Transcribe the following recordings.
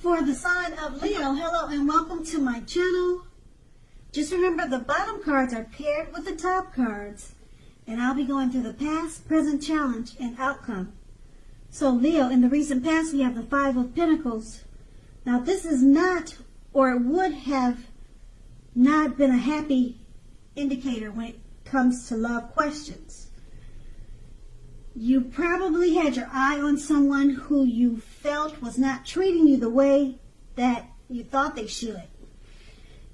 For the sign of Leo, hello and welcome to my channel. Just remember the bottom cards are paired with the top cards, and I'll be going through the past, present, challenge, and outcome. So Leo, in the recent past we have the Five of Pentacles. Now this is not, or it would have not been a happy indicator when it comes to love questions. You probably had your eye on someone who you felt was not treating you the way that you thought they should.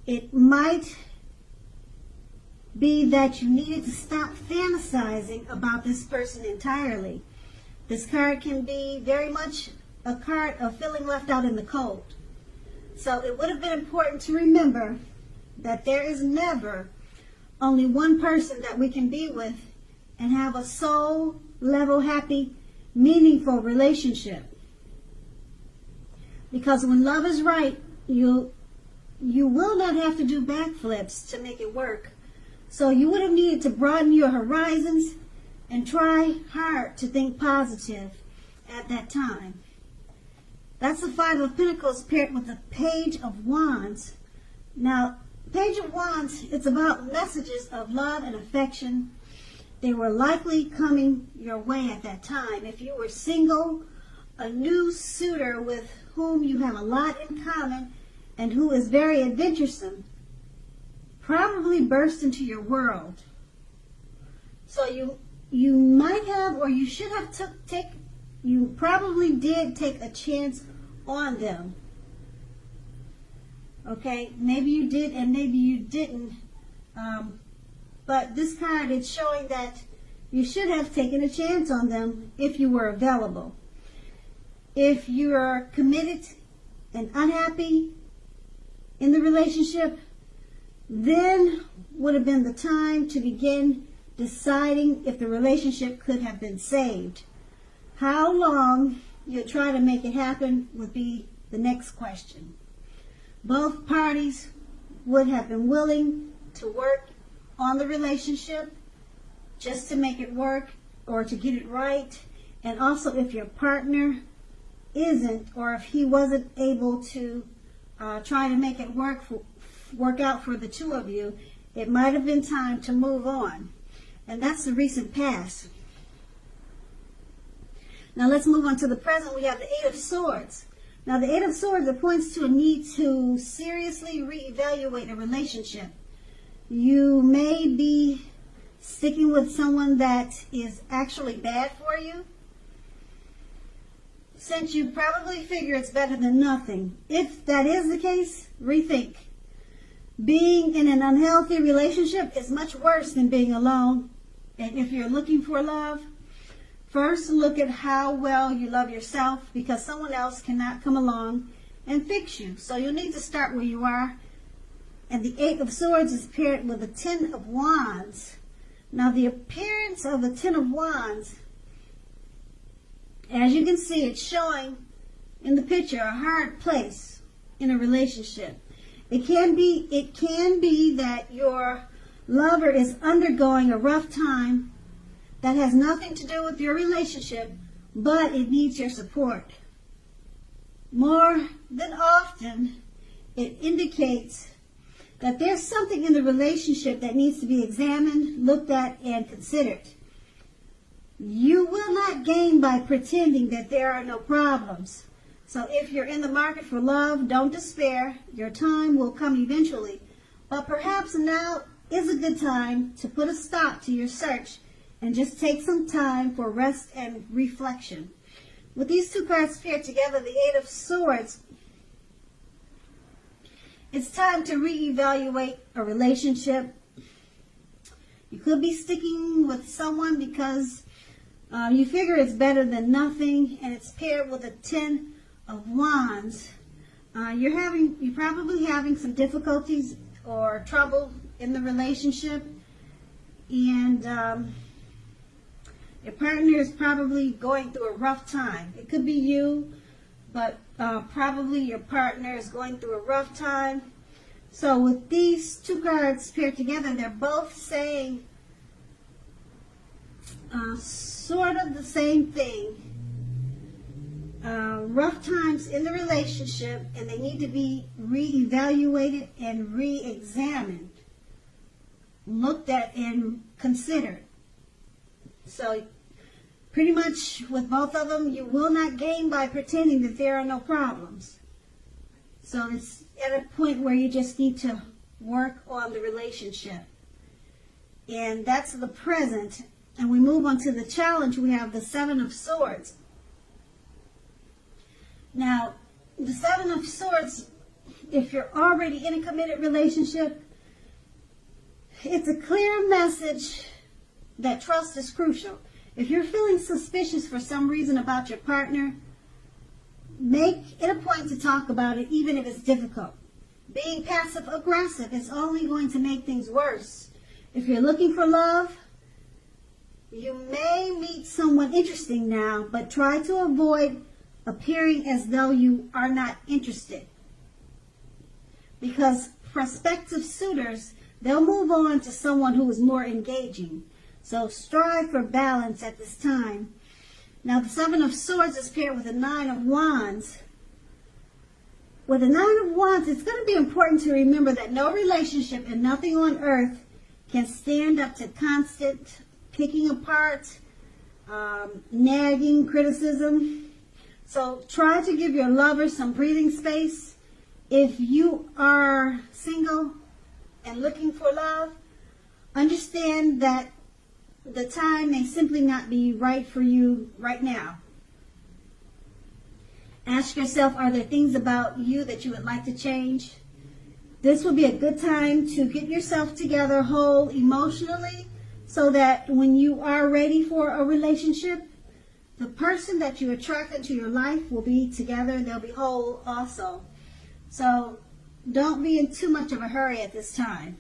It might be that you needed to stop fantasizing about this person entirely. This card can be very much a card of feeling left out in the cold. So it would have been important to remember that there is never only one person that we can be with and have a soul level, happy, meaningful relationship. Because when love is right, you will not have to do backflips to make it work. So you would have needed to broaden your horizons and try hard to think positive at that time. That's the Five of Pentacles paired with the Page of Wands. Now, Page of Wands, it's about messages of love and affection. They were likely coming your way at that time. If you were single, a new suitor with whom you have a lot in common and who is very adventuresome probably burst into your world. So you might have, or you should have you probably did take a chance on them. Okay, maybe you did and maybe you didn't. But this card is showing that you should have taken a chance on them if you were available. If you are committed and unhappy in the relationship, then would have been the time to begin deciding if the relationship could have been saved. How long you'll try to make it happen would be the next question. Both parties would have been willing to work on the relationship just to make it work or to get it right. And also if your partner isn't, or if he wasn't able to try to make it work out for the two of you, it might have been time to move on. And that's the recent past. Now let's move on to the present. We have the Eight of Swords. Now the Eight of Swords, it points to a need to seriously reevaluate a relationship. You may be sticking with someone that is actually bad for you, since you probably figure it's better than nothing. If that is the case, rethink. Being in an unhealthy relationship is much worse than being alone. And if you're looking for love, first look at how well you love yourself, because someone else cannot come along and fix you. So you'll need to start where you are. And the Eight of Swords is paired with the Ten of Wands. Now the appearance of the Ten of Wands, as you can see, it's showing in the picture a hard place in a relationship. It can be that your lover is undergoing a rough time that has nothing to do with your relationship, but it needs your support. More than often, it indicates that there's something in the relationship that needs to be examined, looked at, and considered. You will not gain by pretending that there are no problems. So if you're in the market for love, don't despair. Your time will come eventually. But perhaps now is a good time to put a stop to your search and just take some time for rest and reflection. With these two cards paired together, the Eight of Swords, it's time to reevaluate a relationship. You could be sticking with someone because you figure it's better than nothing, and it's paired with a Ten of Wands. You're probably having some difficulties or trouble in the relationship, and your partner is probably going through a rough time. It could be you, but probably your partner is going through a rough time. So with these two cards paired together, they're both saying sort of the same thing. rough times in the relationship, and they need to be reevaluated and re-examined, looked at and considered. So pretty much with both of them, you will not gain by pretending that there are no problems. So it's at a point where you just need to work on the relationship. And that's the present. And we move on to the challenge. We have the Seven of Swords. Now, the Seven of Swords, if you're already in a committed relationship, it's a clear message that trust is crucial. If you're feeling suspicious for some reason about your partner, make it a point to talk about it, even if it's difficult. Being passive aggressive is only going to make things worse. If you're looking for love, you may meet someone interesting now, but try to avoid appearing as though you are not interested. Because prospective suitors, they'll move on to someone who is more engaging. So strive for balance at this time. Now the Seven of Swords is paired with the Nine of Wands. With the Nine of Wands, it's going to be important to remember that no relationship and nothing on earth can stand up to constant picking apart, nagging, criticism. So try to give your lover some breathing space. If you are single and looking for love, understand that the time may simply not be right for you right now. Ask yourself, are there things about you that you would like to change? This will be a good time to get yourself together whole emotionally, so that when you are ready for a relationship, the person that you attract into your life will be together. They'll be whole also. So don't be in too much of a hurry at this time.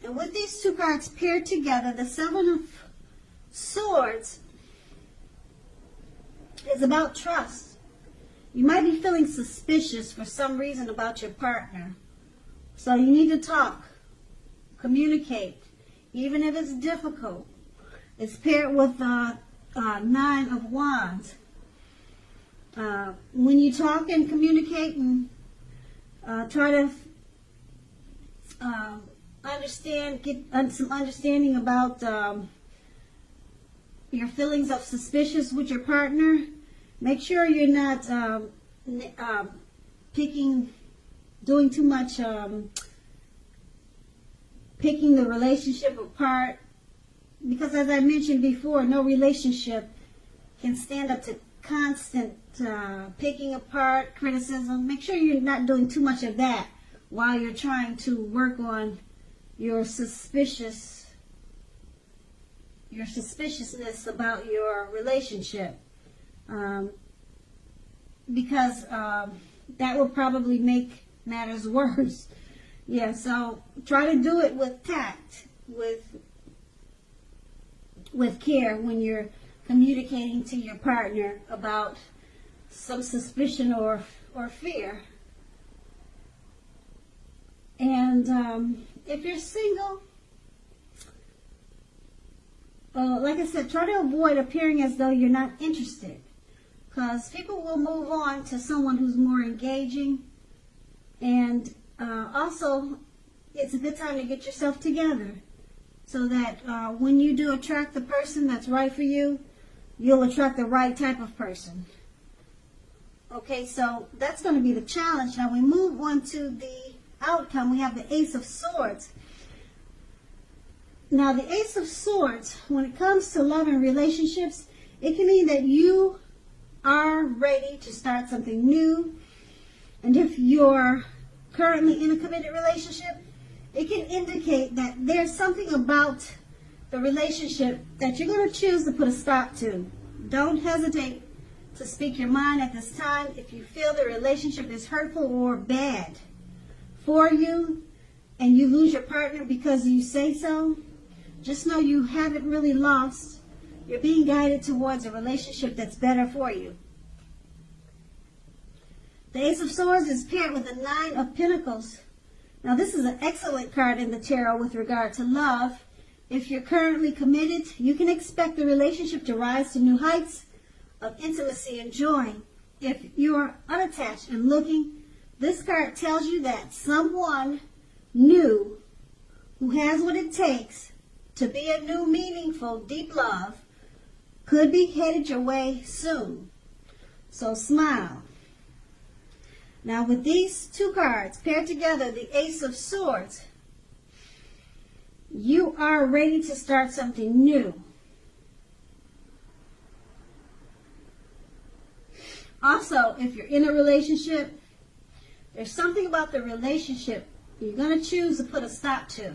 And with these two cards paired together, the Seven of Swords is about trust. You might be feeling suspicious for some reason about your partner. So you need to talk, communicate, even if it's difficult. It's paired with Nine of Wands. When you talk and communicate and try to get some understanding about your feelings of suspicious with your partner, make sure you're not doing too much picking the relationship apart, because as I mentioned before, no relationship can stand up to constant picking apart, criticism. Make sure you're not doing too much of that while you're trying to work on your suspiciousness about your relationship, because that will probably make matters worse. Yeah, so try to do it with tact, with care when you're communicating to your partner about some suspicion or fear. And if you're single, like I said, try to avoid appearing as though you're not interested, because people will move on to someone who's more engaging. And also, it's a good time to get yourself together, so that when you do attract the person that's right for you, you'll attract the right type of person. Okay, so that's going to be the challenge. Now we move on to the outcome. We have the Ace of Swords. Now the Ace of Swords, when it comes to love and relationships, it can mean that you are ready to start something new. And if you're currently in a committed relationship, it can indicate that there's something about the relationship that you're going to choose to put a stop to. Don't hesitate to speak your mind at this time. If you feel the relationship is hurtful or bad for you, and you lose your partner because you say so, just know you haven't really lost. You're being guided towards a relationship that's better for you. The Ace of Swords is paired with the Nine of Pentacles. Now this is an excellent card in the tarot with regard to love. If you're currently committed, you can expect the relationship to rise to new heights. of intimacy and joy. If you are unattached and looking, this card tells you that someone new who has what it takes to be a new, meaningful, deep love could be headed your way soon. So smile. Now with these two cards paired together, the Ace of Swords, you are ready to start something new. Also, if you're in a relationship, there's something about the relationship you're going to choose to put a stop to.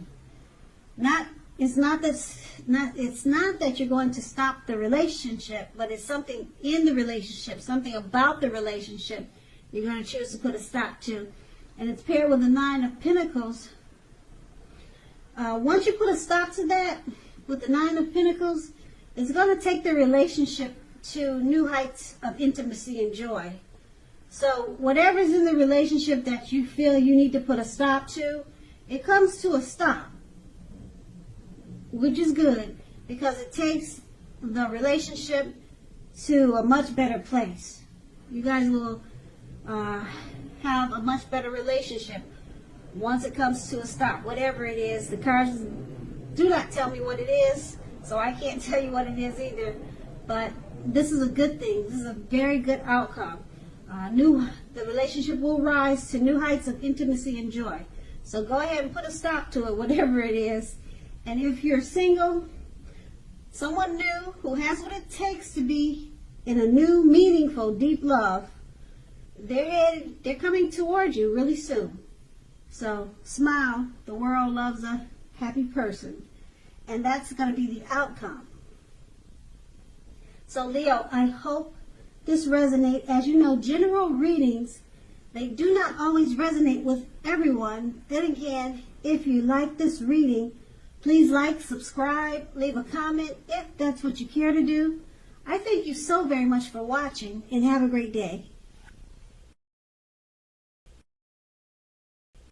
It's not that you're going to stop the relationship, but it's something in the relationship, something about the relationship you're going to choose to put a stop to. And it's paired with the Nine of Pentacles. Once you put a stop to that with the Nine of Pentacles, it's going to take the relationship to new heights of intimacy and joy. So whatever's in the relationship that you feel you need to put a stop to, it comes to a stop, which is good because it takes the relationship to a much better place. You guys will have a much better relationship once it comes to a stop, whatever it is. The cards do not tell me what it is, so I can't tell you what it is either. But this is a good thing. This is a very good outcome. The relationship will rise to new heights of intimacy and joy. So go ahead and put a stop to it, whatever it is. And if you're single, someone new who has what it takes to be in a new, meaningful, deep love, they're coming toward you really soon. So smile. The world loves a happy person. And that's going to be the outcome. So Leo, I hope this resonates. As you know, general readings, they do not always resonate with everyone. Then again, if you like this reading, please like, subscribe, leave a comment if that's what you care to do. I thank you so very much for watching and have a great day.